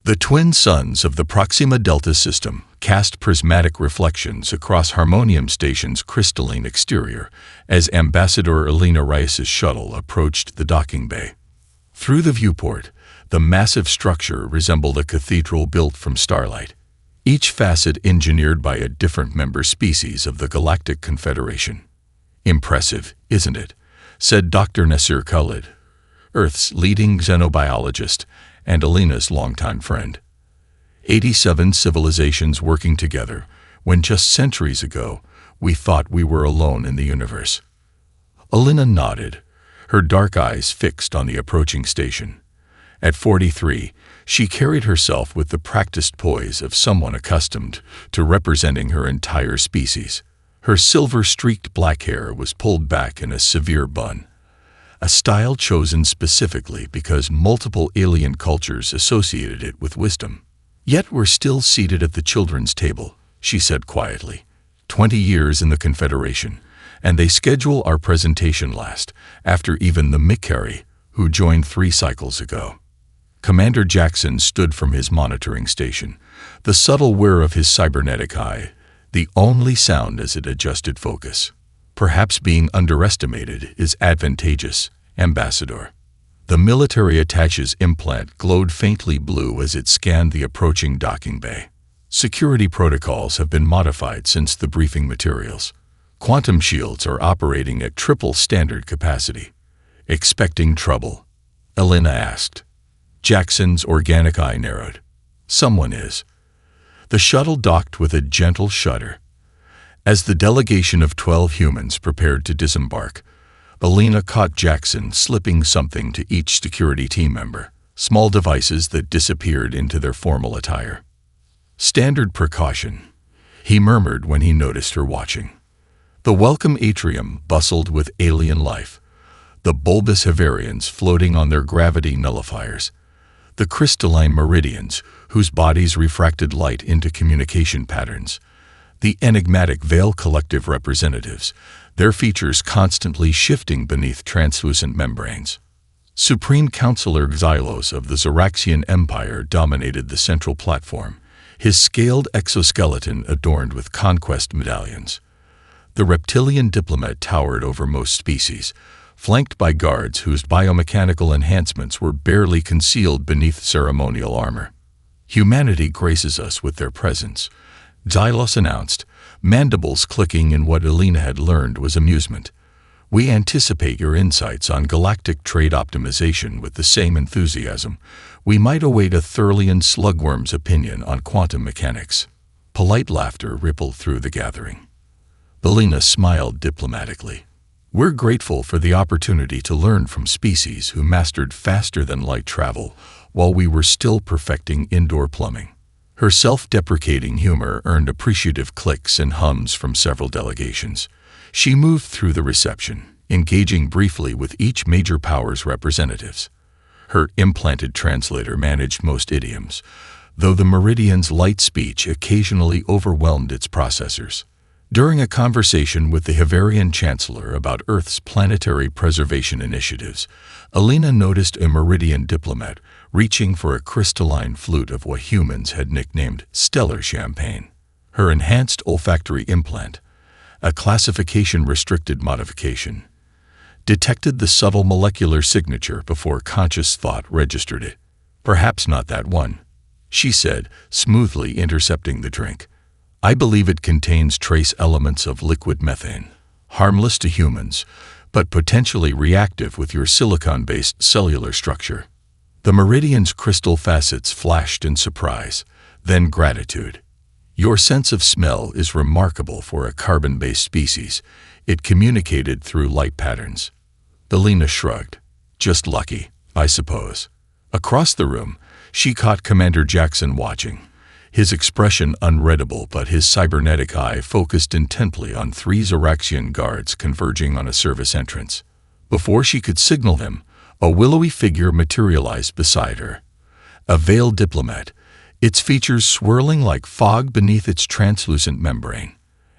The twin suns of the Proxima Delta system cast prismatic reflections across Harmonium Station's crystalline exterior as Ambassador Elena Reyes's shuttle approached the docking bay. Through the viewport, the massive structure resembled a cathedral built from starlight, each facet engineered by a different member species of the Galactic Confederation. "Impressive, isn't it?" said Dr. Nasir Khalid, Earth's leading xenobiologist and Elena's longtime friend. 87 civilizations working together, when just centuries ago we thought we were alone in the universe. Elena nodded, her dark eyes fixed on the approaching station. At 43, she carried herself with the practiced poise of someone accustomed to representing her entire species. Her silver-streaked black hair was pulled back in a severe bun, a style chosen specifically because multiple alien cultures associated it with wisdom. "Yet we're still seated at the children's table," she said quietly. 20 years in the Confederation, and they schedule our presentation last, after even the Mikari, who joined 3 cycles ago. Commander Jackson stood from his monitoring station, the subtle whir of his cybernetic eye, the only sound as it adjusted focus. "Perhaps being underestimated is advantageous, Ambassador." The military attache's implant glowed faintly blue as it scanned the approaching docking bay. "Security protocols have been modified since the briefing materials. Quantum shields are operating at triple standard capacity." "Expecting trouble?" Elena asked. Jackson's organic eye narrowed. "Someone is." The shuttle docked with a gentle shudder. As the delegation of 12 humans prepared to disembark, Elena caught Jackson slipping something to each security team member, small devices that disappeared into their formal attire. "Standard precaution," he murmured when he noticed her watching. The welcome atrium bustled with alien life, the bulbous Havarians floating on their gravity nullifiers, the crystalline Meridians whose bodies refracted light into communication patterns, the enigmatic Veil Collective representatives, their features constantly shifting beneath translucent membranes. Supreme Counselor Xylos of the Zoraxian Empire dominated the central platform, his scaled exoskeleton adorned with conquest medallions. The reptilian diplomat towered over most species, flanked by guards whose biomechanical enhancements were barely concealed beneath ceremonial armor. "Humanity graces us with their presence," Xylos announced, mandibles clicking in what Elena had learned was amusement. "We anticipate your insights on galactic trade optimization with the same enthusiasm we might await a Thurlian slugworm's opinion on quantum mechanics." Polite laughter rippled through the gathering. Elena smiled diplomatically. "We're grateful for the opportunity to learn from species who mastered faster-than-light travel while we were still perfecting indoor plumbing." Her self-deprecating humor earned appreciative clicks and hums from several delegations. She moved through the reception, engaging briefly with each major power's representatives. Her implanted translator managed most idioms, though the Meridian's light speech occasionally overwhelmed its processors. During a conversation with the Havarian Chancellor about Earth's planetary preservation initiatives, Elena noticed a Meridian diplomat reaching for a crystalline flute of what humans had nicknamed stellar champagne. Her enhanced olfactory implant, a classification-restricted modification, detected the subtle molecular signature before conscious thought registered it. "Perhaps not that one," she said, smoothly intercepting the drink. "I believe it contains trace elements of liquid methane, harmless to humans, but potentially reactive with your silicon-based cellular structure." The Meridian's crystal facets flashed in surprise, then gratitude. "Your sense of smell is remarkable for a carbon-based species," it communicated through light patterns. Elena shrugged. "Just lucky, I suppose." Across the room, she caught Commander Jackson watching, his expression unreadable but his cybernetic eye focused intently on 3 Zoraxian guards converging on a service entrance. Before she could signal them, a willowy figure materialized beside her. A veiled diplomat, its features swirling like fog beneath its translucent membrane.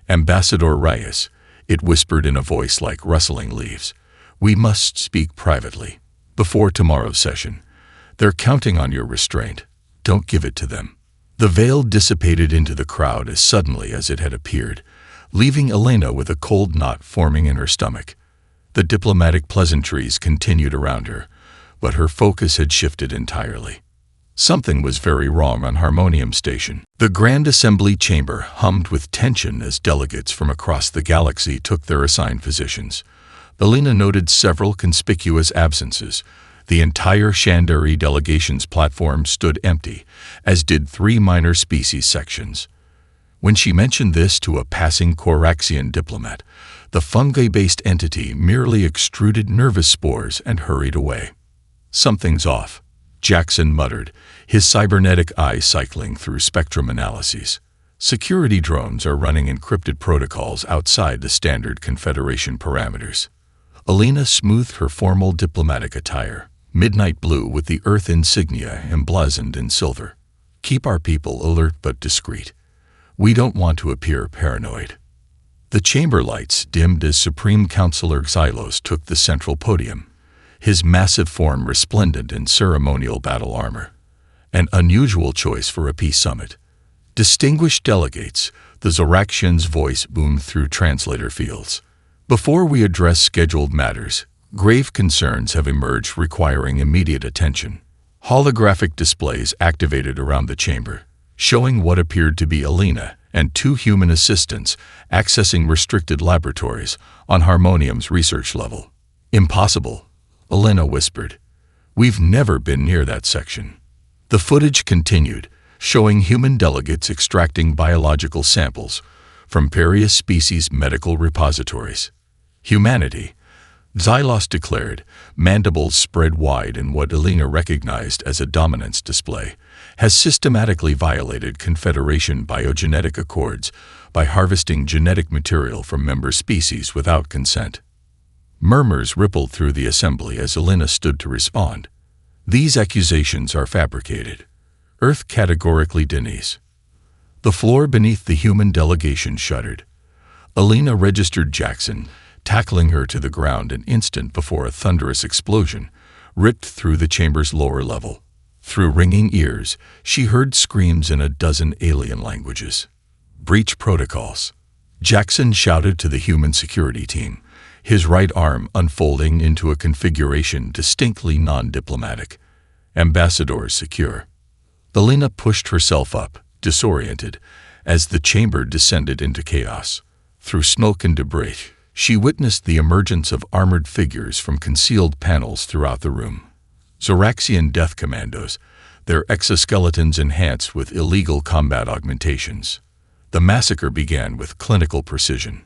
"Ambassador Reyes," it whispered in a voice like rustling leaves, "we must speak privately. Before tomorrow's session. They're counting on your restraint." Don't give it to them." The veil dissipated into the crowd as suddenly as it had appeared, leaving Elena with a cold knot forming in her stomach. The diplomatic pleasantries continued around her, but her focus had shifted entirely. Something was very wrong on Harmonium Station. The Grand Assembly Chamber hummed with tension as delegates from across the galaxy took their assigned positions. Elena noted several conspicuous absences. The entire Shandari delegation's platform stood empty, as did 3 minor species sections. When she mentioned this to a passing Coraxian diplomat, the fungi-based entity merely extruded nervous spores and hurried away. "Something's off," Jackson muttered, his cybernetic eye cycling through spectrum analyses. "Security drones are running encrypted protocols outside the standard Confederation parameters." Elena smoothed her formal diplomatic attire, midnight blue with the Earth insignia emblazoned in silver. "Keep our people alert but discreet. We don't want to appear paranoid." The chamber lights dimmed as Supreme Counselor Xylos took the central podium, his massive form resplendent in ceremonial battle armor. An unusual choice for a peace summit. "Distinguished delegates," the Zoraxian's voice boomed through translator fields. "Before we address scheduled matters, grave concerns have emerged requiring immediate attention." Holographic displays activated around the chamber, showing what appeared to be Elena and 2 human assistants accessing restricted laboratories on Harmonium's research level. "Impossible," Elena whispered. "We've never been near that section." The footage continued, showing human delegates extracting biological samples from various species' medical repositories. "Humanity," Xylos declared, mandibles spread wide in what Elena recognized as a dominance display, "has systematically violated Confederation biogenetic accords by harvesting genetic material from member species without consent." Murmurs rippled through the assembly as Elena stood to respond. "These accusations are fabricated. Earth categorically denies." The floor beneath the human delegation shuddered. Elena registered Jackson, tackling her to the ground an instant before a thunderous explosion ripped through the chamber's lower level. Through ringing ears, she heard screams in a dozen alien languages. "Breach protocols," Jackson shouted to the human security team, his right arm unfolding into a configuration distinctly non-diplomatic. "Ambassadors secure." Elena pushed herself up, disoriented, as the chamber descended into chaos. Through smoke and debris, she witnessed the emergence of armored figures from concealed panels throughout the room. Zoraxian death commandos, their exoskeletons enhanced with illegal combat augmentations. The massacre began with clinical precision.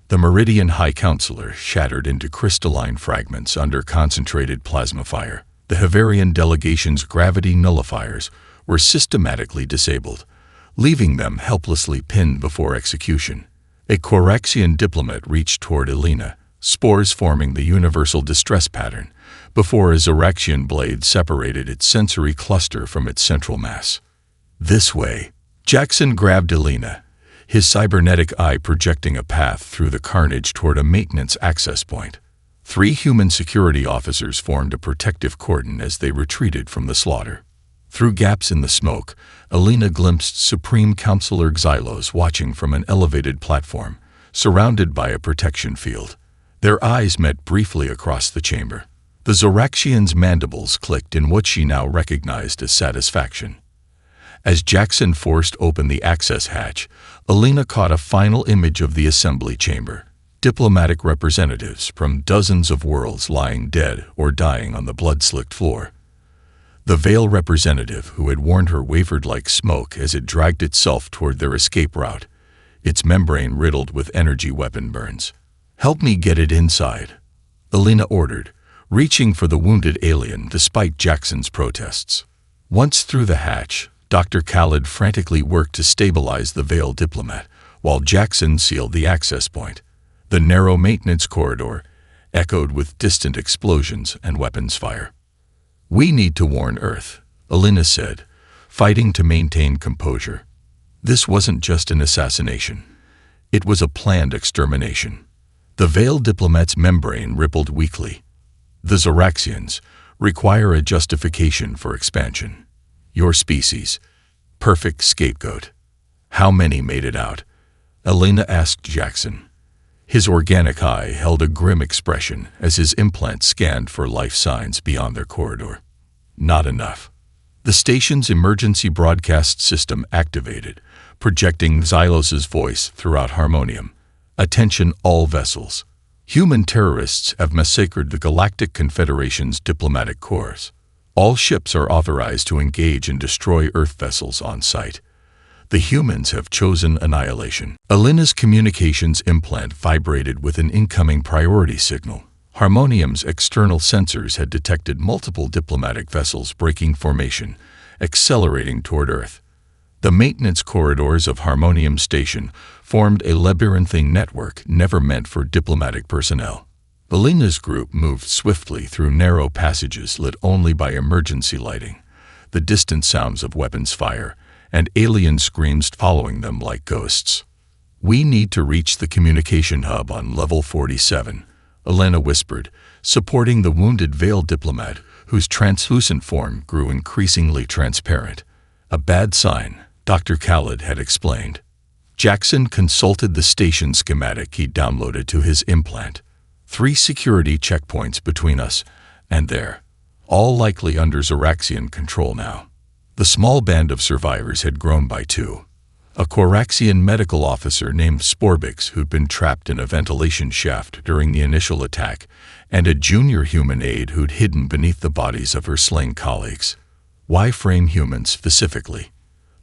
The Meridian High Counselor shattered into crystalline fragments under concentrated plasma fire. The Havarian delegation's gravity nullifiers were systematically disabled, leaving them helplessly pinned before execution. A Coraxian diplomat reached toward Elena, spores forming the universal distress pattern, before a Zoraxian blade separated its sensory cluster from its central mass. "This way." Jackson grabbed Elena, his cybernetic eye projecting a path through the carnage toward a maintenance access point. 3 human security officers formed a protective cordon as they retreated from the slaughter. Through gaps in the smoke, Elena glimpsed Supreme Counselor Xylos watching from an elevated platform, surrounded by a protection field. Their eyes met briefly across the chamber. The Zoraxian's mandibles clicked in what she now recognized as satisfaction. As Jackson forced open the access hatch, Elena caught a final image of the assembly chamber. Diplomatic representatives from dozens of worlds lying dead or dying on the blood-slicked floor. The Veil representative who had warned her wavered like smoke as it dragged itself toward their escape route, its membrane riddled with energy weapon burns. "Help me get it inside," Elena ordered, reaching for the wounded alien despite Jackson's protests. Once through the hatch, Dr. Khaled frantically worked to stabilize the Veil diplomat, while Jackson sealed the access point. The narrow maintenance corridor echoed with distant explosions and weapons fire. "We need to warn Earth," Elena said, fighting to maintain composure. This wasn't just an assassination. It was a planned extermination. The Veil diplomat's membrane rippled weakly. "The Zoraxians require a justification for expansion. Your species. Perfect scapegoat. How many made it out? Elena asked Jackson. His organic eye held a grim expression as his implant scanned for life signs beyond their corridor. Not enough. The station's emergency broadcast system activated, projecting Xylos's voice throughout Harmonium. Attention all vessels. Human terrorists have massacred the Galactic Confederation's diplomatic corps. All ships are authorized to engage and destroy Earth vessels on site. The humans have chosen Annihilation. Elena's communications implant vibrated with an incoming priority signal. Harmonium's external sensors had detected multiple diplomatic vessels breaking formation, accelerating toward Earth. The maintenance corridors of Harmonium Station formed a labyrinthine network never meant for diplomatic personnel. Elena's group moved swiftly through narrow passages lit only by emergency lighting, the distant sounds of weapons fire, and alien screams following them like ghosts. "We need to reach the communication hub on level 47, Elena whispered, supporting the wounded veiled diplomat whose translucent form grew increasingly transparent. A bad sign, Dr. Khaled had explained. Jackson consulted the station schematic he downloaded to his implant. 3 security checkpoints between us and there, all likely under Zoraxian control now. The small band of survivors had grown by 2. A Coraxian medical officer named Sporbix who'd been trapped in a ventilation shaft during the initial attack, and a junior human aide who'd hidden beneath the bodies of her slain colleagues. Why frame humans specifically?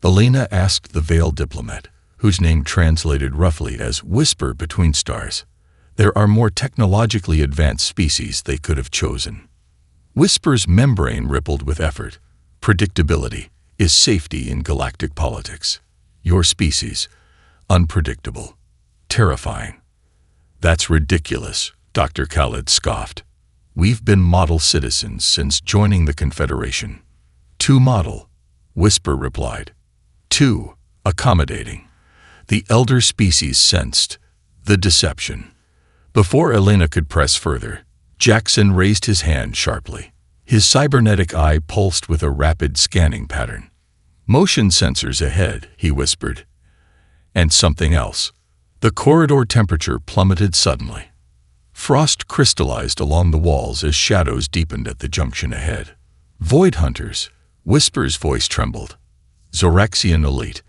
Elena asked the veiled diplomat, whose name translated roughly as "whisper between stars." There are more technologically advanced species they could have chosen. Whisper's membrane rippled with effort. Predictability is safety in galactic politics. Your species, unpredictable, terrifying. That's ridiculous, Dr. Khaled scoffed. We've been model citizens since joining the Confederation. Too model, Whisper replied. Too accommodating. The elder species sensed the deception. Before Elena could press further, Jackson raised his hand sharply. His cybernetic eye pulsed with a rapid scanning pattern. "Motion sensors ahead," he whispered. And something else. The corridor temperature plummeted suddenly. Frost crystallized along the walls as shadows deepened at the junction ahead. "Void hunters," Whisper's voice trembled. "Zoraxian elite.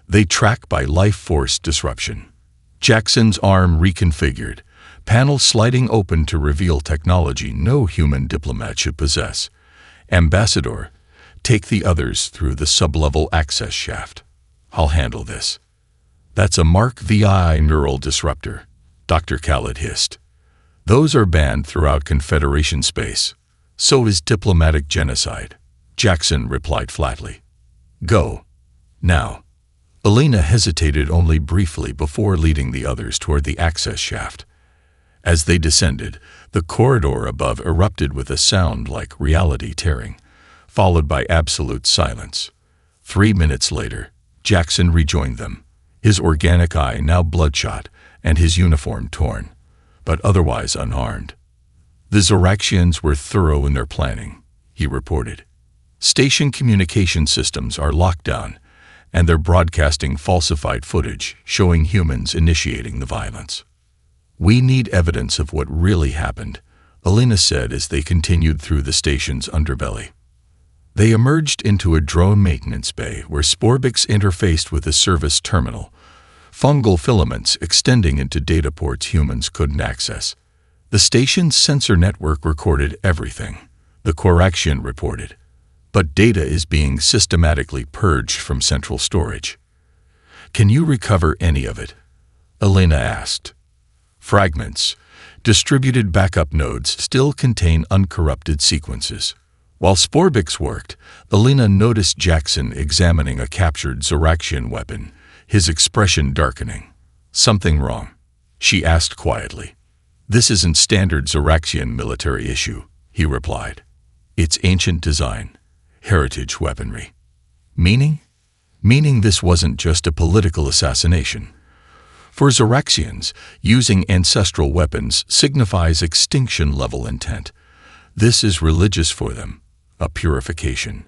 They track by life force disruption." Jackson's arm reconfigured, panel sliding open to reveal technology no human diplomat should possess. "Ambassador, take the others through the sublevel access shaft. I'll handle this." "That's a Mark VI neural disruptor," Dr. Khaled hissed. "Those are banned throughout Confederation space. So is diplomatic genocide," Jackson replied flatly. "Go. Now." Elena hesitated only briefly before leading the others toward the access shaft. As they descended, the corridor above erupted with a sound like reality tearing, followed by absolute silence. 3 minutes later, Jackson rejoined them, his organic eye now bloodshot and his uniform torn, but otherwise unharmed. "The Zoraxians were thorough in their planning," he reported. "Station communication systems are locked down, and they're broadcasting falsified footage showing humans initiating the violence. We need evidence of what really happened," Elena said as they continued through the station's underbelly. They emerged into a drone maintenance bay where Sporbix interfaced with a service terminal, fungal filaments extending into data ports humans couldn't access. The station's sensor network recorded everything, the Coraxian reported, but data is being systematically purged from central storage. "Can you recover any of it?" Elena asked. "Fragments, distributed backup nodes still contain uncorrupted sequences." While Sporbix worked, Elena noticed Jackson examining a captured Zoraxian weapon, his expression darkening. "Something wrong?" she asked quietly. "This isn't standard Zoraxian military issue," he replied. "It's ancient design, heritage weaponry." Meaning? Meaning this wasn't just a political assassination. For Zoraxians, using ancestral weapons signifies extinction-level intent. This is religious for them, a purification,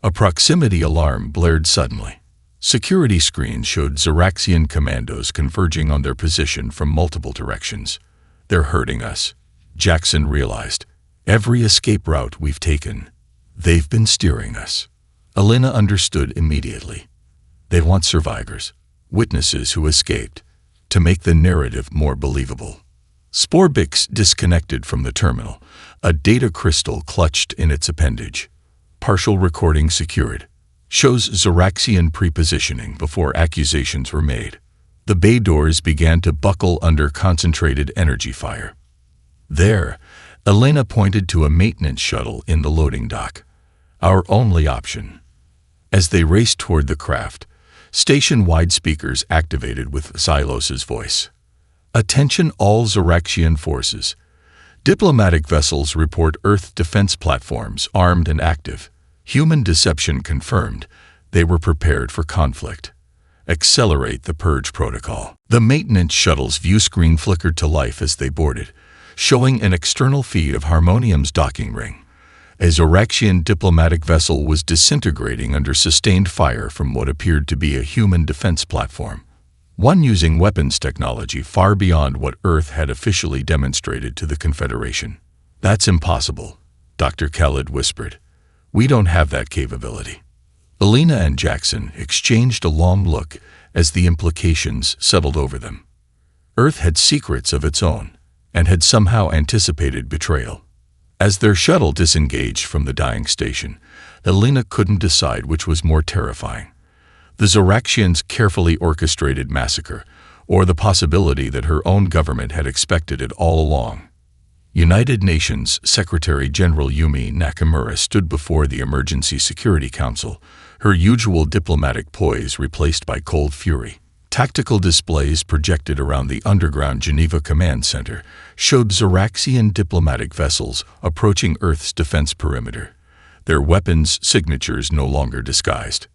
A proximity alarm blared suddenly. Security screens showed Zoraxian commandos converging on their position from multiple directions. "They're hurting us," Jackson realized. "Every escape route we've taken, they've been steering us." Elena understood immediately. They want survivors, witnesses who escaped, to make the narrative more believable. Sporbix disconnected from the terminal, a data crystal clutched in its appendage. Partial recording secured. Shows Zoraxian prepositioning before accusations were made. The bay doors began to buckle under concentrated energy fire. There, Elena pointed to a maintenance shuttle in the loading dock. "Our only option." As they raced toward the craft, station-wide speakers activated with Xylos's voice. "Attention all Zoraxian forces. Diplomatic vessels report Earth defense platforms armed and active. Human deception confirmed. They were prepared for conflict. Accelerate the purge protocol." The maintenance shuttle's view screen flickered to life as they boarded, showing an external feed of Harmonium's docking ring. A Zoraxian diplomatic vessel was disintegrating under sustained fire from what appeared to be a human defense platform. One using weapons technology far beyond what Earth had officially demonstrated to the Confederation. "That's impossible," Dr. Khaled whispered. "We don't have that capability." Elena and Jackson exchanged a long look as the implications settled over them. Earth had secrets of its own, and had somehow anticipated betrayal. As their shuttle disengaged from the dying station, Elena couldn't decide which was more terrifying: the Zoraxians' carefully orchestrated massacre, or the possibility that her own government had expected it all along. United Nations Secretary General Yumi Nakamura stood before the Emergency Security Council, her usual diplomatic poise replaced by cold fury. Tactical displays projected around the underground Geneva Command Center showed Zoraxian diplomatic vessels approaching Earth's defense perimeter, their weapons' signatures no longer disguised.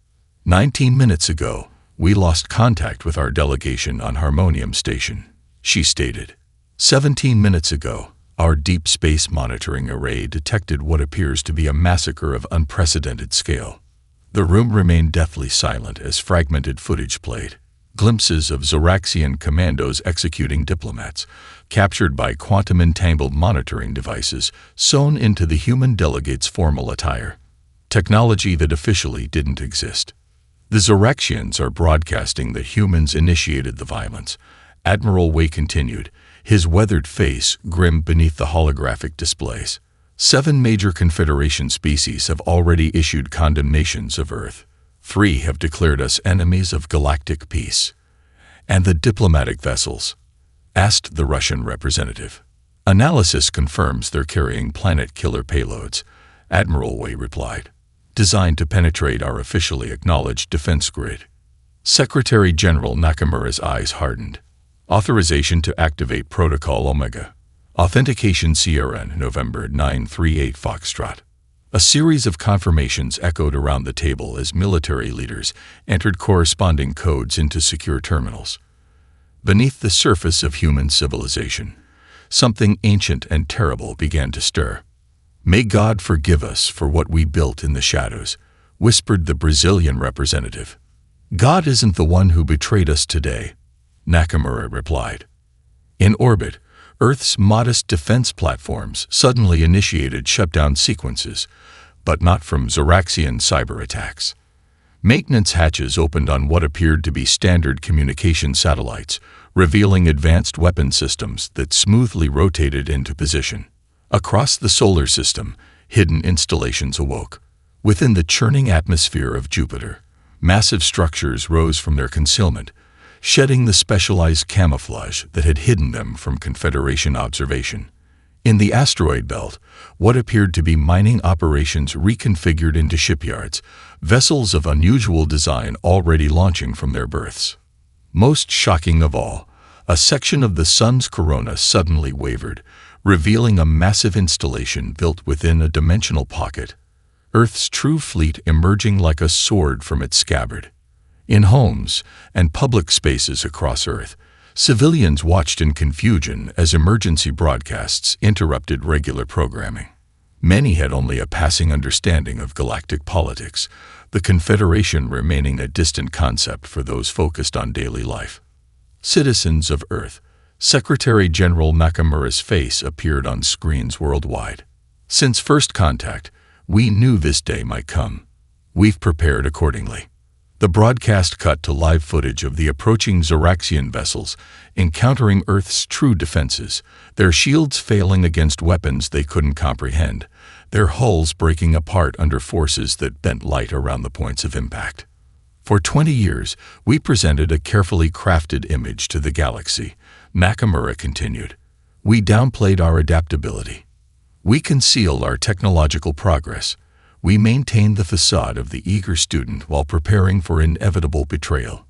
19 minutes ago, we lost contact with our delegation on Harmonium Station, she stated. 17 minutes ago, our deep space monitoring array detected what appears to be a massacre of unprecedented scale. The room remained deathly silent as fragmented footage played. Glimpses of Zoraxian commandos executing diplomats, captured by quantum-entangled monitoring devices sewn into the human delegates' formal attire. Technology that officially didn't exist. "The Zoraxians are broadcasting that humans initiated the violence," Admiral Wei continued, his weathered face grim beneath the holographic displays. 7 major Confederation species have already issued condemnations of Earth. 3 have declared us enemies of galactic peace. "And the diplomatic vessels?" asked the Russian representative. "Analysis confirms they're carrying planet-killer payloads," Admiral Wei replied, "designed to penetrate our officially acknowledged defense grid." Secretary General Nakamura's eyes hardened. "Authorization to activate Protocol Omega. Authentication Sierra, November 938 Foxtrot." A series of confirmations echoed around the table as military leaders entered corresponding codes into secure terminals. Beneath the surface of human civilization, something ancient and terrible began to stir. "May God forgive us for what we built in the shadows," whispered the Brazilian representative. "God isn't the one who betrayed us today," Nakamura replied. In orbit, Earth's modest defense platforms suddenly initiated shutdown sequences, but not from Zoraxian cyber attacks. Maintenance hatches opened on what appeared to be standard communication satellites, revealing advanced weapon systems that smoothly rotated into position. Across the solar system, hidden installations awoke. Within the churning atmosphere of Jupiter, massive structures rose from their concealment, shedding the specialized camouflage that had hidden them from Confederation observation. In the asteroid belt, what appeared to be mining operations reconfigured into shipyards, vessels of unusual design already launching from their berths. Most shocking of all, a section of the sun's corona suddenly wavered, revealing a massive installation built within a dimensional pocket, Earth's true fleet emerging like a sword from its scabbard. In homes and public spaces across Earth, civilians watched in confusion as emergency broadcasts interrupted regular programming. Many had only a passing understanding of galactic politics, the Confederation remaining a distant concept for those focused on daily life. Citizens of Earth, Secretary General Nakamura's face appeared on screens worldwide. Since first contact, we knew this day might come. We've prepared accordingly. The broadcast cut to live footage of the approaching Zoraxian vessels encountering Earth's true defenses, their shields failing against weapons they couldn't comprehend, their hulls breaking apart under forces that bent light around the points of impact. For 20 years, we presented a carefully crafted image to the galaxy, Nakamura continued. We downplayed our adaptability. We concealed our technological progress. We maintained the facade of the eager student while preparing for inevitable betrayal.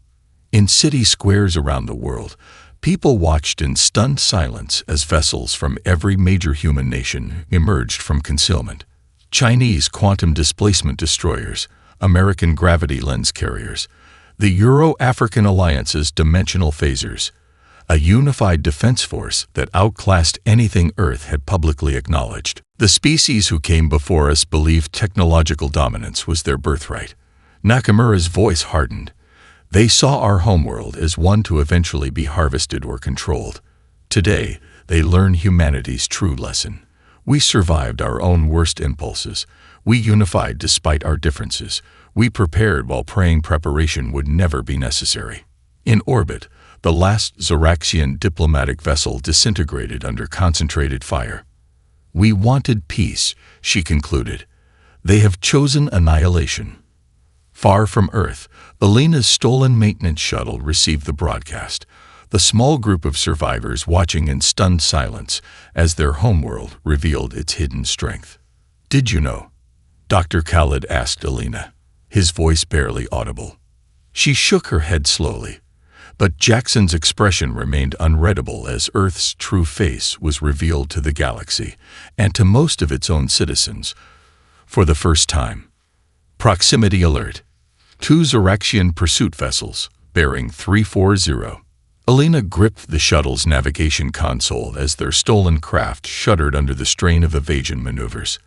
In city squares around the world, people watched in stunned silence as vessels from every major human nation emerged from concealment. Chinese quantum displacement destroyers, American gravity lens carriers, the Euro-African Alliance's dimensional phasers, a unified defense force that outclassed anything Earth had publicly acknowledged. The species who came before us believed technological dominance was their birthright. Nakamura's voice hardened. They saw our homeworld as one to eventually be harvested or controlled. Today, they learn humanity's true lesson. We survived our own worst impulses. We unified despite our differences. We prepared while praying preparation would never be necessary. In orbit, the last Zoraxian diplomatic vessel disintegrated under concentrated fire. We wanted peace, she concluded. They have chosen annihilation. Far from Earth, Alina's stolen maintenance shuttle received the broadcast, the small group of survivors watching in stunned silence as their homeworld revealed its hidden strength. Did you know? Dr. Khaled asked Alina, his voice barely audible. She shook her head slowly, but Jackson's expression remained unreadable as Earth's true face was revealed to the galaxy and to most of its own citizens. For the first time. Proximity alert. 2 Zoraxian pursuit vessels, bearing 340. Alina gripped the shuttle's navigation console as their stolen craft shuddered under the strain of evasion maneuvers.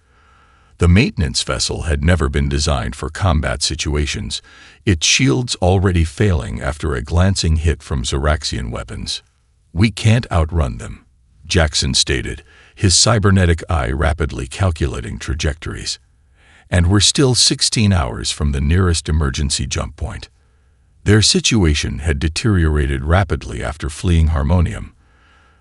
The maintenance vessel had never been designed for combat situations, its shields already failing after a glancing hit from Zoraxian weapons. We can't outrun them, Jackson stated, his cybernetic eye rapidly calculating trajectories. And we're still 16 hours from the nearest emergency jump point. Their situation had deteriorated rapidly after fleeing Harmonium.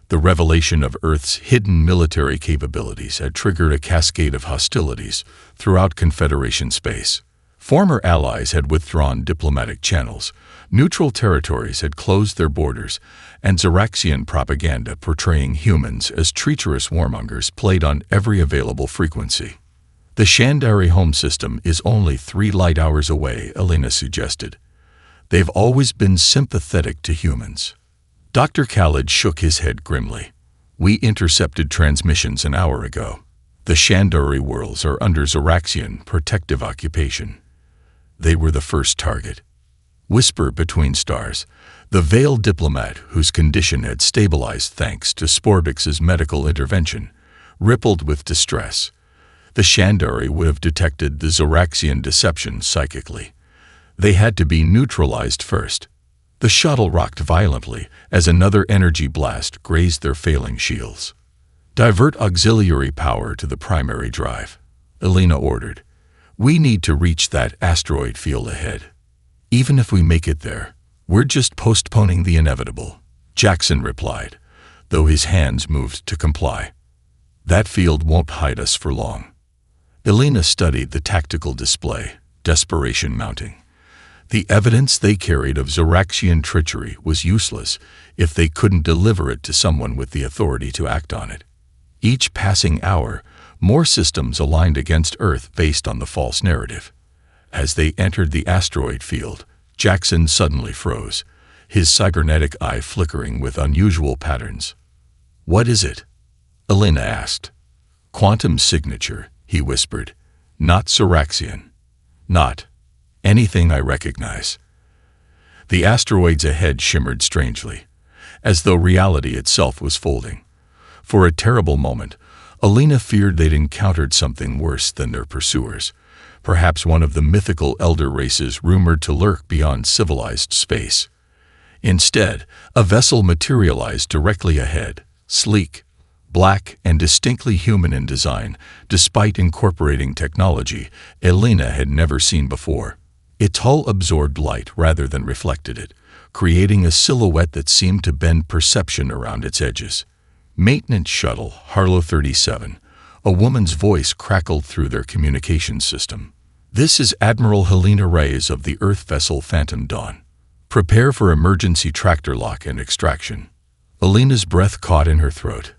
The revelation of Earth's hidden military capabilities had triggered a cascade of hostilities throughout Confederation space. Former allies had withdrawn diplomatic channels, neutral territories had closed their borders, and Zoraxian propaganda portraying humans as treacherous warmongers played on every available frequency. The Shandari home system is only 3 light hours away, Alina suggested. They've always been sympathetic to humans. Dr. Khaled shook his head grimly. We intercepted transmissions an hour ago. The Shandari worlds are under Zoraxian protective occupation. They were the first target. Whisper between stars. The veiled diplomat, whose condition had stabilized thanks to Sporbix's medical intervention, rippled with distress. The Shandari would have detected the Zoraxian deception psychically. They had to be neutralized first. The shuttle rocked violently as another energy blast grazed their failing shields. Divert auxiliary power to the primary drive, Alina ordered. We need to reach that asteroid field ahead. Even if we make it there, we're just postponing the inevitable, Jackson replied, though his hands moved to comply. That field won't hide us for long. Alina studied the tactical display, desperation mounting. The evidence they carried of Zoraxian treachery was useless if they couldn't deliver it to someone with the authority to act on it. Each passing hour, more systems aligned against Earth based on the false narrative. As they entered the asteroid field, Jackson suddenly froze, his cybernetic eye flickering with unusual patterns. What is it? Alina asked. Quantum signature, he whispered. Not Zoraxian. Not anything I recognize. The asteroids ahead shimmered strangely, as though reality itself was folding. For a terrible moment, Alina feared they'd encountered something worse than their pursuers, perhaps one of the mythical elder races rumored to lurk beyond civilized space. Instead, a vessel materialized directly ahead, sleek, black, and distinctly human in design, despite incorporating technology Alina had never seen before. Its hull absorbed light rather than reflected it, creating a silhouette that seemed to bend perception around its edges. Maintenance Shuttle, Harlow 37. A woman's voice crackled through their communications system. This is Admiral Helena Reyes of the Earth vessel Phantom Dawn. Prepare for emergency tractor lock and extraction. Alina's breath caught in her throat.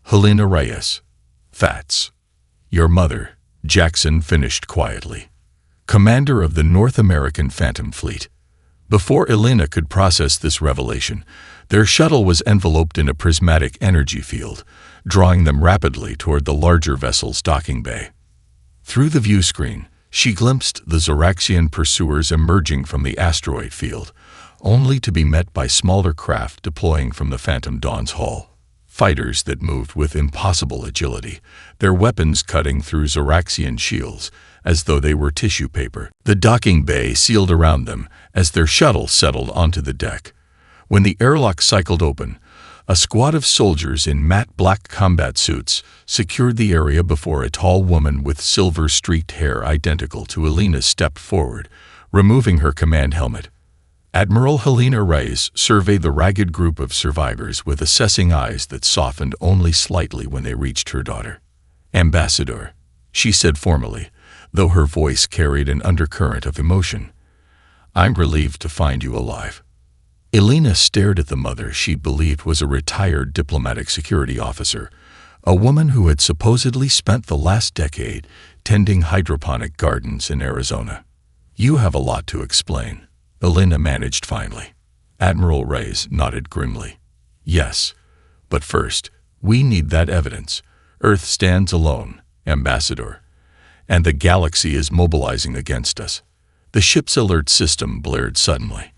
Helena Reyes. Fats. Your mother, Jackson finished quietly. Commander of the North American Phantom Fleet. Before Alina could process this revelation, their shuttle was enveloped in a prismatic energy field, drawing them rapidly toward the larger vessel's docking bay. Through the view screen, she glimpsed the Zoraxian pursuers emerging from the asteroid field, only to be met by smaller craft deploying from the Phantom Dawn's hull. Fighters that moved with impossible agility, their weapons cutting through Zoraxian shields as though they were tissue paper. The docking bay sealed around them as their shuttle settled onto the deck. When the airlock cycled open, a squad of soldiers in matte black combat suits secured the area before a tall woman with silver-streaked hair identical to Alina's stepped forward, removing her command helmet. Admiral Helena Reyes surveyed the ragged group of survivors with assessing eyes that softened only slightly when they reached her daughter. Ambassador, she said formally, though her voice carried an undercurrent of emotion. I'm relieved to find you alive. Alina stared at the mother she believed was a retired diplomatic security officer, a woman who had supposedly spent the last decade tending hydroponic gardens in Arizona. You have a lot to explain, Alina managed finally. Admiral Reyes nodded grimly. Yes, but first, we need that evidence. Earth stands alone, Ambassador, and the galaxy is mobilizing against us. The ship's alert system blared suddenly.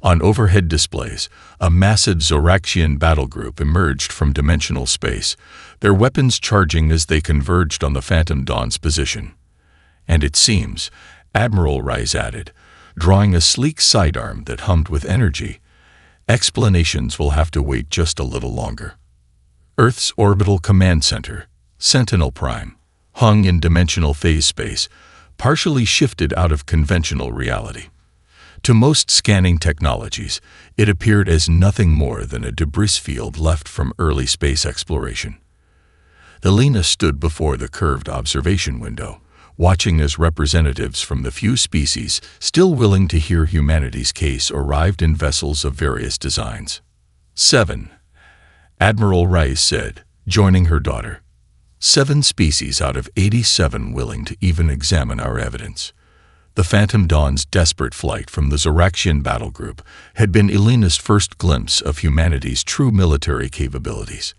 On overhead displays, a massive Zoraxian battle group emerged from dimensional space, their weapons charging as they converged on the Phantom Dawn's position. And it seems, Admiral Reyes added, drawing a sleek sidearm that hummed with energy, explanations will have to wait just a little longer. Earth's orbital command center, Sentinel Prime, hung in dimensional phase space, partially shifted out of conventional reality. To most scanning technologies, it appeared as nothing more than a debris field left from early space exploration. Alina stood before the curved observation window, watching as representatives from the few species still willing to hear humanity's case arrived in vessels of various designs. 7. Admiral Reyes said, joining her daughter. 7 species out of 87 willing to even examine our evidence. The Phantom Dawn's desperate flight from the Zoraxian battle group had been Alina's first glimpse of humanity's true military capabilities.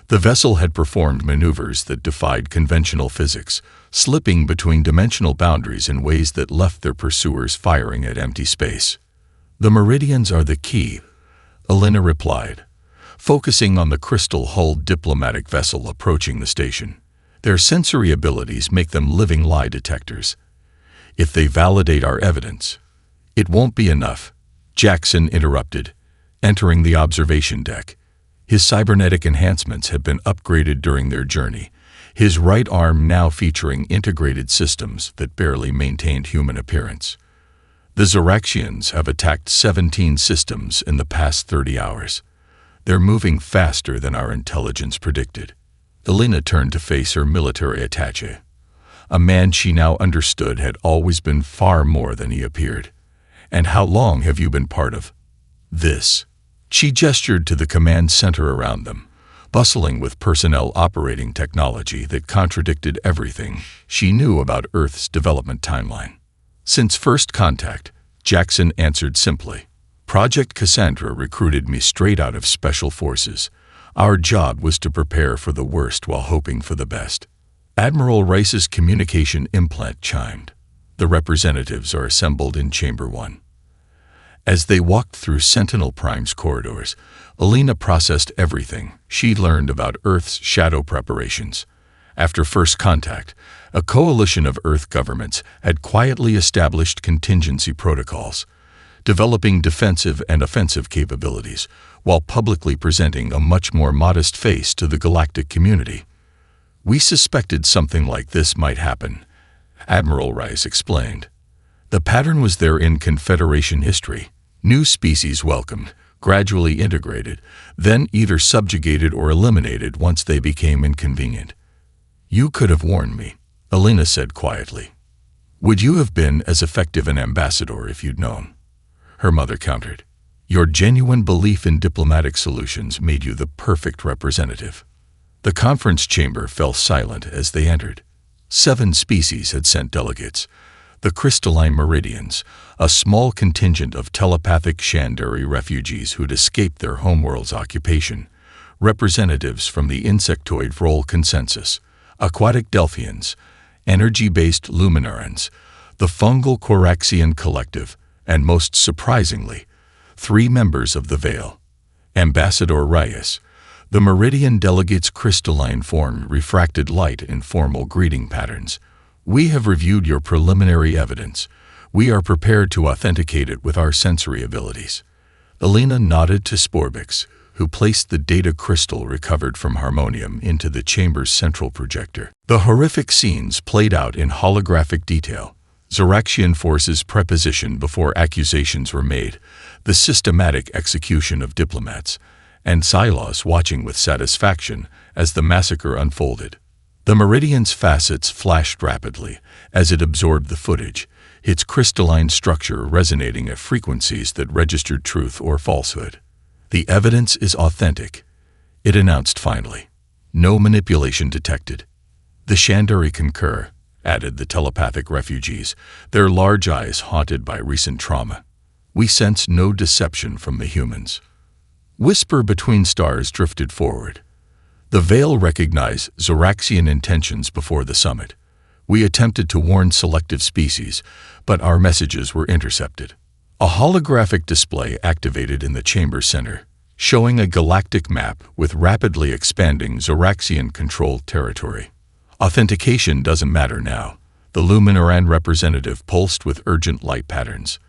The vessel had performed maneuvers that defied conventional physics, slipping between dimensional boundaries in ways that left their pursuers firing at empty space. The meridians are the key, Alina replied, focusing on the crystal-hulled diplomatic vessel approaching the station. Their sensory abilities make them living lie detectors. If they validate our evidence, it won't be enough, Jackson interrupted, entering the observation deck. His cybernetic enhancements had been upgraded during their journey, his right arm now featuring integrated systems that barely maintained human appearance. The Zoraxians have attacked 17 systems in the past 30 hours. They're moving faster than our intelligence predicted. Alina turned to face her military attaché. A man she now understood had always been far more than he appeared. And how long have you been part of this? She gestured to the command center around them, bustling with personnel operating technology that contradicted everything she knew about Earth's development timeline. Since first contact, Jackson answered simply. Project Cassandra recruited me straight out of Special Forces. Our job was to prepare for the worst while hoping for the best. Admiral Reyes's communication implant chimed. The representatives are assembled in Chamber 1. As they walked through Sentinel Prime's corridors, Alina processed everything she learned about Earth's shadow preparations. After first contact, a coalition of Earth governments had quietly established contingency protocols, developing defensive and offensive capabilities, while publicly presenting a much more modest face to the galactic community. "We suspected something like this might happen," Admiral Rice explained. "The pattern was there in Confederation history. New species welcomed, gradually integrated, then either subjugated or eliminated once they became inconvenient." "You could have warned me," Alina said quietly. "Would you have been as effective an ambassador if you'd known?" her mother countered. "Your genuine belief in diplomatic solutions made you the perfect representative." The conference chamber fell silent as they entered. 7 species had sent delegates: the crystalline Meridians, a small contingent of telepathic Shandari refugees who'd escaped their homeworld's occupation; representatives from the insectoid Vrol consensus; aquatic Delphians; energy-based Luminarans; the fungal Coraxian collective; and most surprisingly, 3 members of the Veil. Ambassador Reyes. The Meridian delegate's crystalline form refracted light in formal greeting patterns. "We have reviewed your preliminary evidence. We are prepared to authenticate it with our sensory abilities." Alina nodded to Sporbix, who placed the data crystal recovered from Harmonium into the chamber's central projector. The horrific scenes played out in holographic detail. Zoraxian forces prepositioned before accusations were made, the systematic execution of diplomats, and Silos watching with satisfaction as the massacre unfolded. The Meridian's facets flashed rapidly as it absorbed the footage, its crystalline structure resonating at frequencies that registered truth or falsehood. "The evidence is authentic," it announced finally. "No manipulation detected." "The Shandari concur," added the telepathic refugees, their large eyes haunted by recent trauma. "We sense no deception from the humans." Whisper between stars drifted forward. The Veil recognized Zoraxian intentions before the summit. "We attempted to warn selective species, but our messages were intercepted." A holographic display activated in the chamber center, showing a galactic map with rapidly expanding Zoraxian-controlled territory. "Authentication doesn't matter now," the Luminaran representative pulsed with urgent light patterns.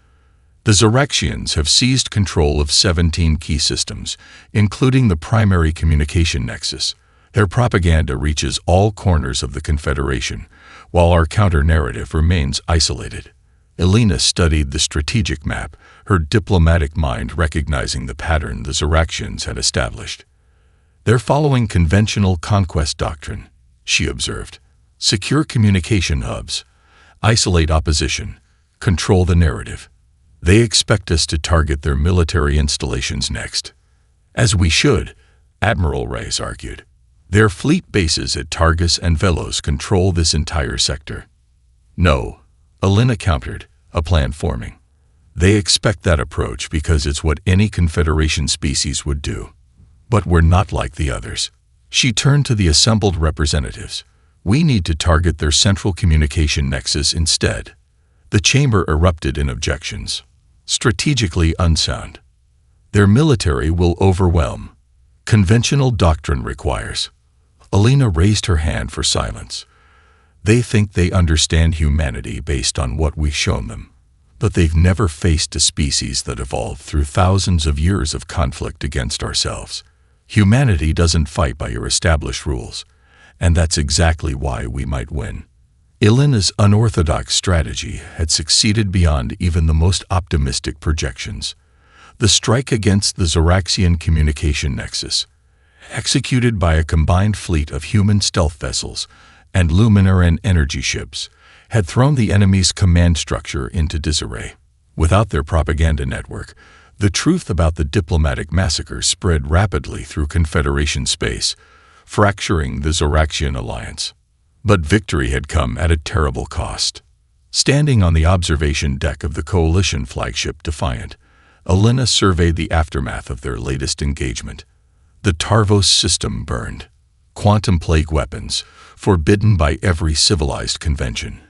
"The Zoraxians have seized control of 17 key systems, including the primary communication nexus. Their propaganda reaches all corners of the Confederation, while our counter-narrative remains isolated." Alina studied the strategic map, her diplomatic mind recognizing the pattern the Zoraxians had established. "They're following conventional conquest doctrine," she observed. "Secure communication hubs, isolate opposition, control the narrative. They expect us to target their military installations next." "As we should," Admiral Reyes argued. "Their fleet bases at Targus and Velos control this entire sector." "No," Alina countered, a plan forming. "They expect that approach because it's what any Confederation species would do. But we're not like the others." She turned to the assembled representatives. "We need to target their central communication nexus instead." The chamber erupted in objections. "Strategically unsound. Their military will overwhelm. Conventional doctrine requires." Alina raised her hand for silence. "They think they understand humanity based on what we've shown them. But they've never faced a species that evolved through thousands of years of conflict against ourselves. Humanity doesn't fight by your established rules, and that's exactly why we might win." Alina's unorthodox strategy had succeeded beyond even the most optimistic projections. The strike against the Zoraxian communication nexus, executed by a combined fleet of human stealth vessels and Luminaran energy ships, had thrown the enemy's command structure into disarray. Without their propaganda network, the truth about the diplomatic massacre spread rapidly through Confederation space, fracturing the Zoraxian alliance. But victory had come at a terrible cost. Standing on the observation deck of the Coalition flagship Defiant, Alina surveyed the aftermath of their latest engagement. The Tarvos system burned. Quantum plague weapons, forbidden by every civilized convention,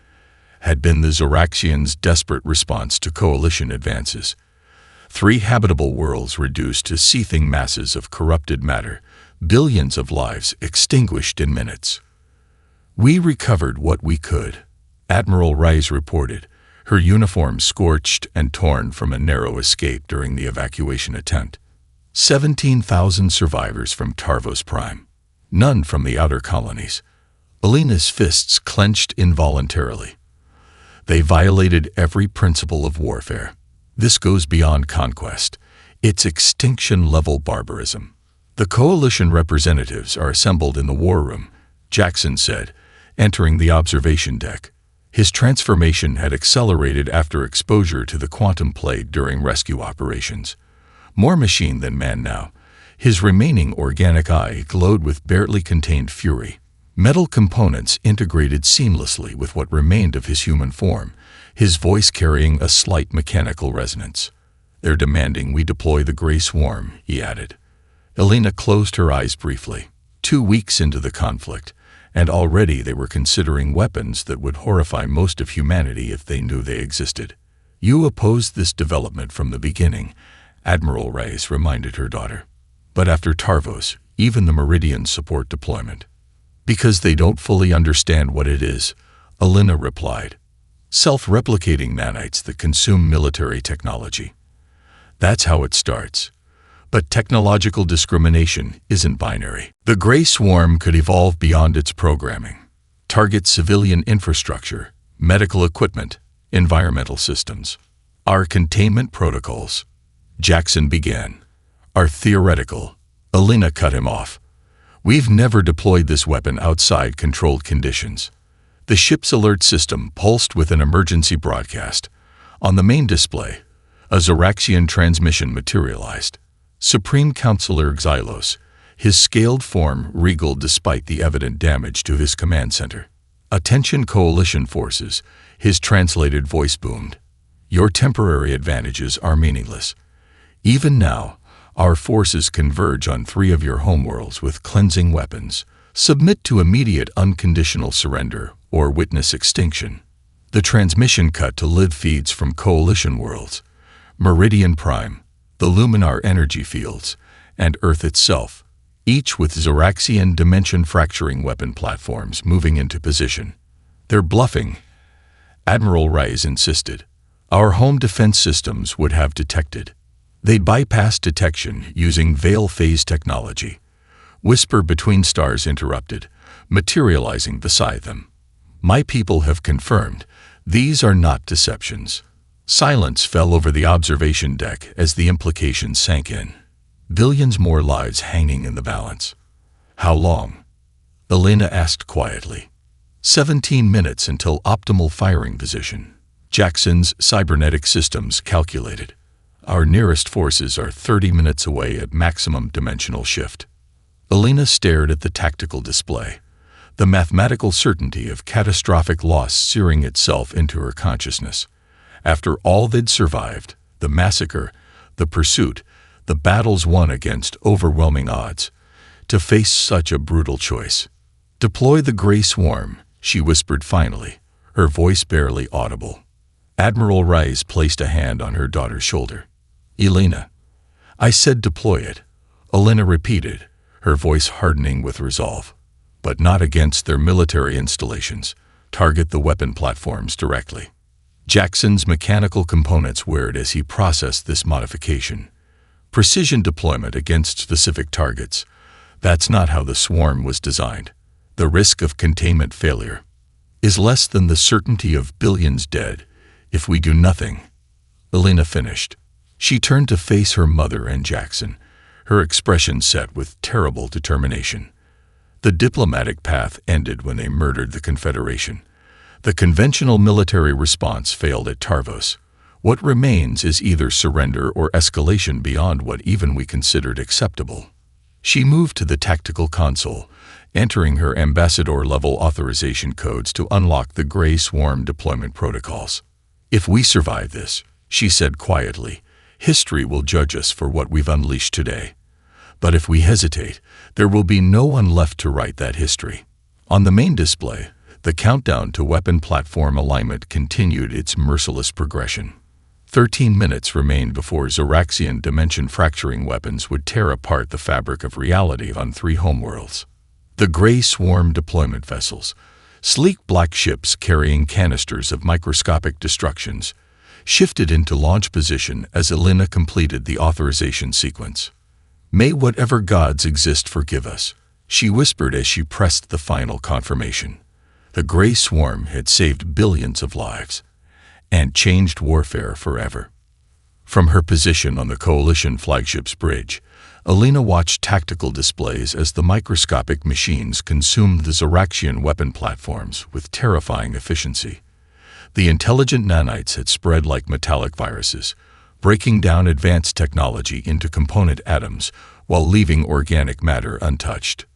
had been the Zoraxians' desperate response to Coalition advances. 3 habitable worlds reduced to seething masses of corrupted matter, billions of lives extinguished in minutes. "We recovered what we could," Admiral Rice reported, her uniform scorched and torn from a narrow escape during the evacuation attempt. 17,000 survivors from Tarvos Prime. None from the outer colonies. Alina's fists clenched involuntarily. They violated every principle of warfare. This goes beyond conquest. It's extinction-level barbarism. "The Coalition representatives are assembled in the war room," Jackson said, entering the observation deck. His transformation had accelerated after exposure to the quantum plate during rescue operations. More machine than man now. His remaining organic eye glowed with barely contained fury. Metal components integrated seamlessly with what remained of his human form, his voice carrying a slight mechanical resonance. "They're demanding we deploy the Grey Swarm," he added. Alina closed her eyes briefly. 2 weeks into the conflict, and already they were considering weapons that would horrify most of humanity if they knew they existed. "You opposed this development from the beginning," Admiral Rice reminded her daughter. "But after Tarvos, even the Meridians support deployment." "Because they don't fully understand what it is," Alina replied. "Self-replicating nanites that consume military technology. That's how it starts. But technological discrimination isn't binary. The Grey Swarm could evolve beyond its programming, target civilian infrastructure, medical equipment, environmental systems. Our containment protocols," Jackson began, "are theoretical." Alina cut him off. "We've never deployed this weapon outside controlled conditions." The ship's alert system pulsed with an emergency broadcast. On the main display, a Zoraxian transmission materialized. Supreme Counselor Xylos, his scaled form regal despite the evident damage to his command center. "Attention Coalition forces," his translated voice boomed. "Your temporary advantages are meaningless. Even now, our forces converge on 3 of your homeworlds with cleansing weapons. Submit to immediate unconditional surrender or witness extinction." The transmission cut to live feeds from Coalition worlds, Meridian Prime, the Luminar energy fields, and Earth itself, each with Zoraxian dimension-fracturing weapon platforms moving into position. "They're bluffing," Admiral Rice insisted. "Our home defense systems would have detected. They'd bypass detection using veil phase technology." Whisper Between Stars interrupted, materializing beside them. "My people have confirmed, these are not deceptions." Silence fell over the observation deck as the implications sank in. Billions more lives hanging in the balance. "How long?" Alina asked quietly. 17 minutes until optimal firing position," Jackson's cybernetic systems calculated. "Our nearest forces are 30 minutes away at maximum dimensional shift." Alina stared at the tactical display, the mathematical certainty of catastrophic loss searing itself into her consciousness. After all they'd survived, the massacre, the pursuit, the battles won against overwhelming odds, to face such a brutal choice. "Deploy the Grey Swarm," she whispered finally, her voice barely audible. Admiral Rice placed a hand on her daughter's shoulder. "Alina." "I said deploy it," Alina repeated, her voice hardening with resolve. "But not against their military installations. Target the weapon platforms directly." Jackson's mechanical components whirred as he processed this modification. Precision deployment against specific targets. That's not how the swarm was designed. The risk of containment failure is less than the certainty of billions dead if we do nothing. Alina finished. She turned to face her mother and Jackson, her expression set with terrible determination. The diplomatic path ended when they murdered the Confederation. The conventional military response failed at Tarvos. What remains is either surrender or escalation beyond what even we considered acceptable. She moved to the tactical console, entering her ambassador-level authorization codes to unlock the Grey Swarm deployment protocols. "If we survive this," she said quietly, "history will judge us for what we've unleashed today. But if we hesitate, there will be no one left to write that history." On the main display, the countdown to weapon platform alignment continued its merciless progression. 13 minutes remained before Zoraxian dimension-fracturing weapons would tear apart the fabric of reality on 3 homeworlds. The Grey Swarm deployment vessels, Sleek black ships carrying canisters of microscopic destructions shifted into launch position as Elena completed the authorization sequence. "May whatever gods exist forgive us," she whispered as she pressed the final confirmation. The Gray Swarm had saved billions of lives and changed warfare forever. From her position on the Coalition flagship's bridge, Elena watched tactical displays as the microscopic machines consumed the Zoraxian weapon platforms with terrifying efficiency. The intelligent nanites had spread like metallic viruses, breaking down advanced technology into component atoms while leaving organic matter untouched.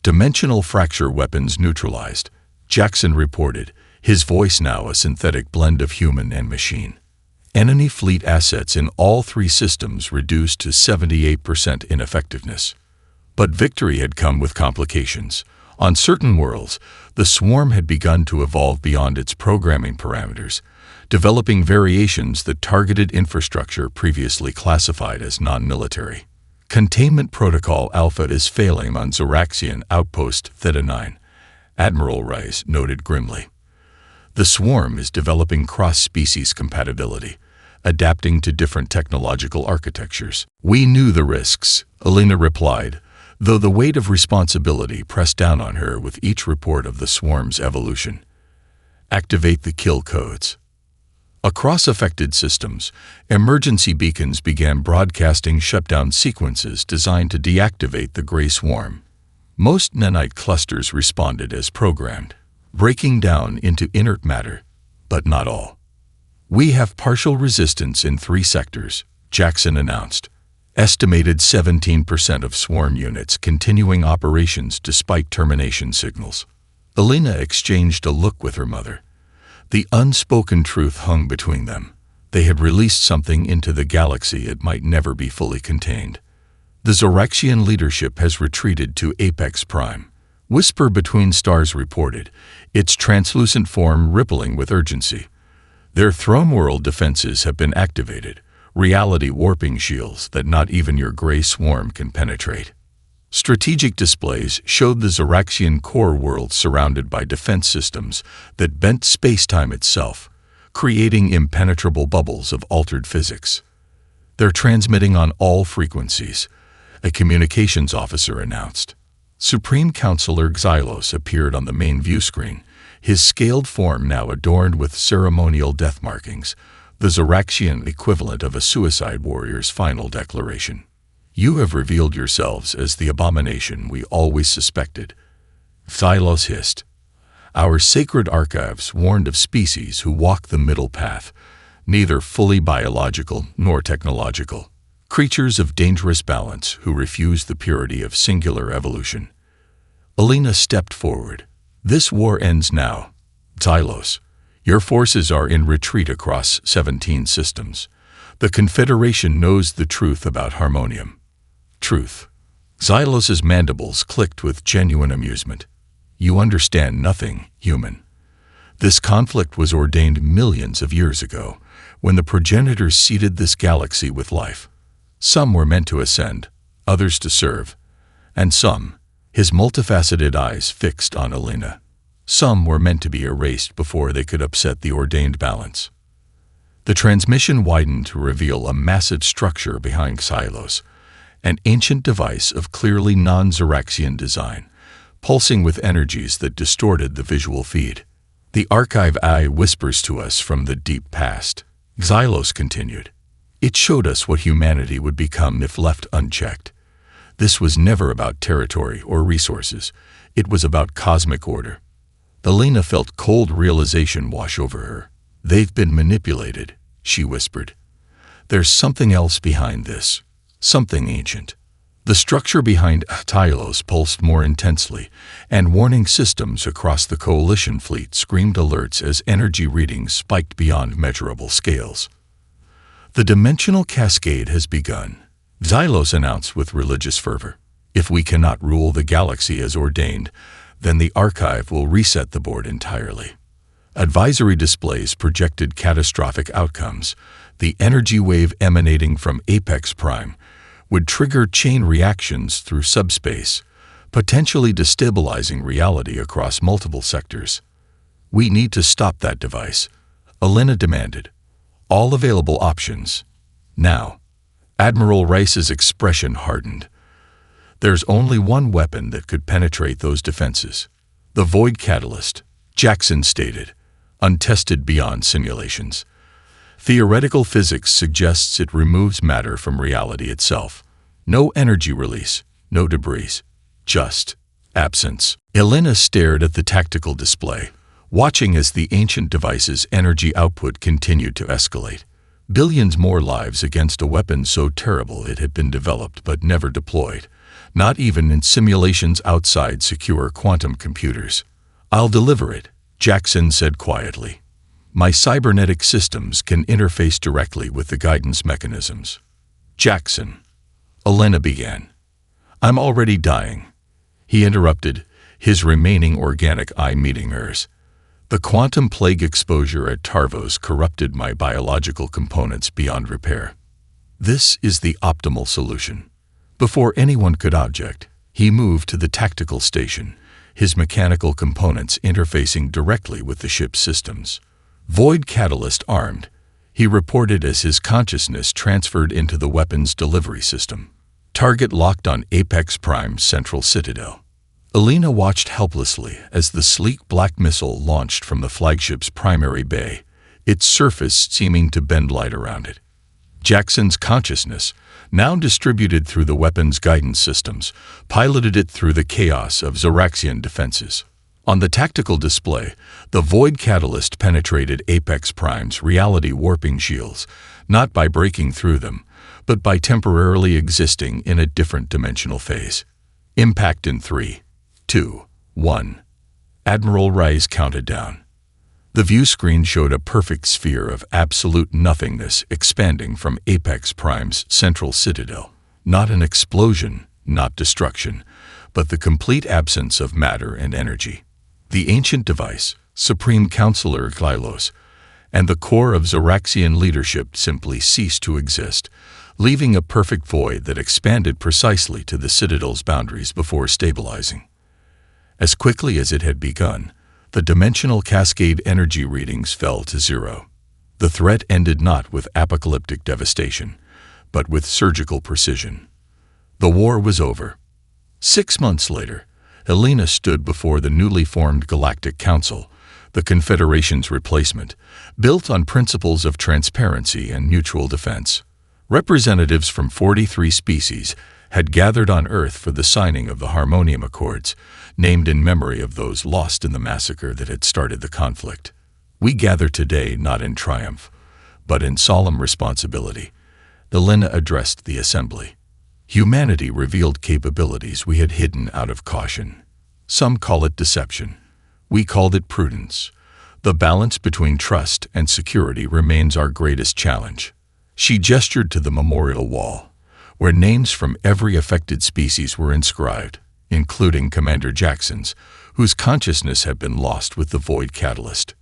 "Dimensional fracture weapons neutralized," Jackson reported, his voice now a synthetic blend of human and machine. Enemy fleet assets in all three systems reduced to 78% ineffectiveness. But victory had come with complications. On certain worlds, the swarm had begun to evolve beyond its programming parameters, developing variations that targeted infrastructure previously classified as non-military. "Containment Protocol Alpha is failing on Zoraxian Outpost Theta 9, Admiral Rice noted grimly. "The swarm is developing cross-species compatibility, adapting to different technological architectures." "We knew the risks," Elena replied, though the weight of responsibility pressed down on her with each report of the swarm's evolution. "Activate the kill codes." Across affected systems, emergency beacons began broadcasting shutdown sequences designed to deactivate the Gray Swarm. Most nanite clusters responded as programmed, breaking down into inert matter, but not all. "We have partial resistance in 3 sectors," Jackson announced. Estimated 17% of swarm units continuing operations despite termination signals. Elena exchanged a look with her mother. The unspoken truth hung between them. They had released something into the galaxy it might never be fully contained. "The Zoraxian leadership has retreated to Apex Prime," Whisper Between Stars reported, its translucent form rippling with urgency. "Their throne world defenses have been activated, reality warping shields that not even your Gray Swarm can penetrate." Strategic displays showed the Zoraxian core world surrounded by defense systems that bent space-time itself, creating impenetrable bubbles of altered physics. "They're transmitting on all frequencies," a communications officer announced. Supreme Counselor Xylos appeared on the main view screen, his scaled form now adorned with ceremonial death markings, the Zoraxian equivalent of a suicide warrior's final declaration. "You have revealed yourselves as the abomination we always suspected," Xylos hissed. "Our sacred archives warned of species who walk the middle path, neither fully biological nor technological. Creatures of dangerous balance who refuse the purity of singular evolution." Elena stepped forward. "This war ends now. Xylos, your forces are in retreat across 17 systems. The Confederation knows the truth about Harmonium." "Truth?" Xylos's mandibles clicked with genuine amusement. "You understand nothing, human. This conflict was ordained millions of years ago, when the progenitors seeded this galaxy with life. Some were meant to ascend, others to serve, and some," his multifaceted eyes fixed on Elena, "some were meant to be erased before they could upset the ordained balance." The transmission widened to reveal a massive structure behind Xylos, an ancient device of clearly non-Zoraxian design, pulsing with energies that distorted the visual feed. "The archive eye whispers to us from the deep past," Xylos continued. "It showed us what humanity would become if left unchecked. This was never about territory or resources. It was about cosmic order." Elena felt cold realization wash over her. "They've been manipulated," she whispered. "There's something else behind this, something ancient." The structure behind Xylos pulsed more intensely, and warning systems across the Coalition fleet screamed alerts as energy readings spiked beyond measurable scales. "The dimensional cascade has begun," Xylos announced with religious fervor. "If we cannot rule the galaxy as ordained, then the archive will reset the board entirely." Advisory displays projected catastrophic outcomes. The energy wave emanating from Apex Prime would trigger chain reactions through subspace, potentially destabilizing reality across multiple sectors. "We need to stop that device," Elena demanded. "All available options. Now." Admiral Rice's expression hardened. "There's only one weapon that could penetrate those defenses. The Void Catalyst," Jackson stated, "untested beyond simulations. Theoretical physics suggests it removes matter from reality itself. No energy release, no debris, just absence." Elena stared at the tactical display, watching as the ancient device's energy output continued to escalate. Billions more lives against a weapon so terrible it had been developed but never deployed, not even in simulations outside secure quantum computers. "I'll deliver it," Jackson said quietly. "My cybernetic systems can interface directly with the guidance mechanisms." "Jackson," Elena began. "I'm already dying," he interrupted, his remaining organic eye meeting hers. "The quantum plague exposure at Tarvos corrupted my biological components beyond repair. This is the optimal solution." Before anyone could object, he moved to the tactical station, his mechanical components interfacing directly with the ship's systems. "Void Catalyst armed," he reported as his consciousness transferred into the weapon's delivery system. "Target locked on Apex Prime's central citadel." Elena watched helplessly as the sleek black missile launched from the flagship's primary bay, its surface seeming to bend light around it. Jackson's consciousness, now distributed through the weapon's guidance systems, piloted it through the chaos of Zoraxian defenses. On the tactical display, the Void Catalyst penetrated Apex Prime's reality warping shields, not by breaking through them, but by temporarily existing in a different dimensional phase. Impact in 3, 2, 1. Admiral Rice counted down. The view screen showed a perfect sphere of absolute nothingness expanding from Apex Prime's central citadel. Not an explosion, not destruction, but the complete absence of matter and energy. The ancient device, Supreme Counselor Glylos, and the core of Zoraxian leadership simply ceased to exist, leaving a perfect void that expanded precisely to the citadel's boundaries before stabilizing. As quickly as it had begun, the dimensional cascade energy readings fell to zero. The threat ended not with apocalyptic devastation, but with surgical precision. The war was over. 6 months later, Elena stood before the newly formed Galactic Council, the Confederation's replacement, built on principles of transparency and mutual defense. Representatives from 43 species had gathered on Earth for the signing of the Harmonium Accords, named in memory of those lost in the massacre that had started the conflict. "We gather today not in triumph, but in solemn responsibility," Elena addressed the assembly. "Humanity revealed capabilities we had hidden out of caution. Some call it deception. We called it prudence. The balance between trust and security remains our greatest challenge." She gestured to the memorial wall, where names from every affected species were inscribed, including Commander Jackson's, whose consciousness had been lost with the Void Catalyst.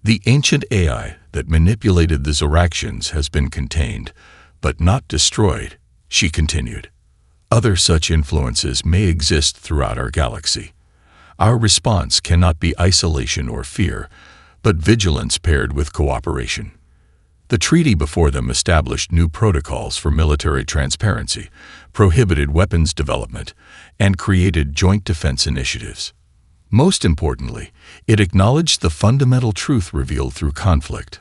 "The ancient AI that manipulated the Zoraxians has been contained, but not destroyed," she continued. "Other such influences may exist throughout our galaxy. Our response cannot be isolation or fear, but vigilance paired with cooperation." The treaty before them established new protocols for military transparency, prohibited weapons development, and created joint defense initiatives. Most importantly, it acknowledged the fundamental truth revealed through conflict.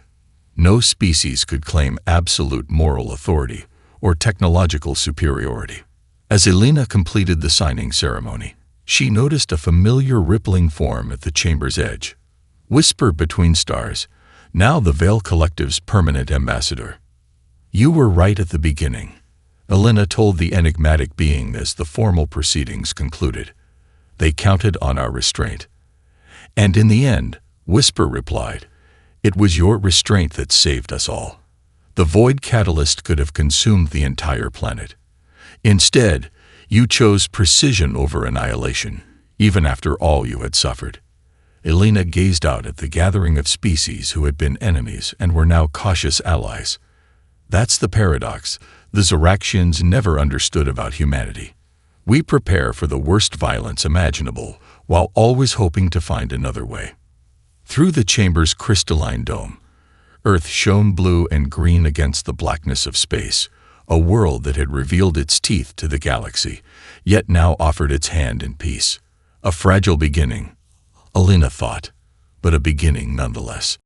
No species could claim absolute moral authority or technological superiority. As Elena completed the signing ceremony, she noticed a familiar rippling form at the chamber's edge. Whisper Between Stars, now the Veil Collective's permanent ambassador. "You were right at the beginning," Elena told the enigmatic being as the formal proceedings concluded. "They counted on our restraint." "And in the end," Whisper replied, "it was your restraint that saved us all. The Void Catalyst could have consumed the entire planet. Instead, you chose precision over annihilation, even after all you had suffered." Elena gazed out at the gathering of species who had been enemies and were now cautious allies. That's the paradox the Zoraxians never understood about humanity. We prepare for the worst violence imaginable, while always hoping to find another way. Through the chamber's crystalline dome, Earth shone blue and green against the blackness of space, a world that had revealed its teeth to the galaxy, yet now offered its hand in peace. A fragile beginning, Alina thought, but a beginning nonetheless.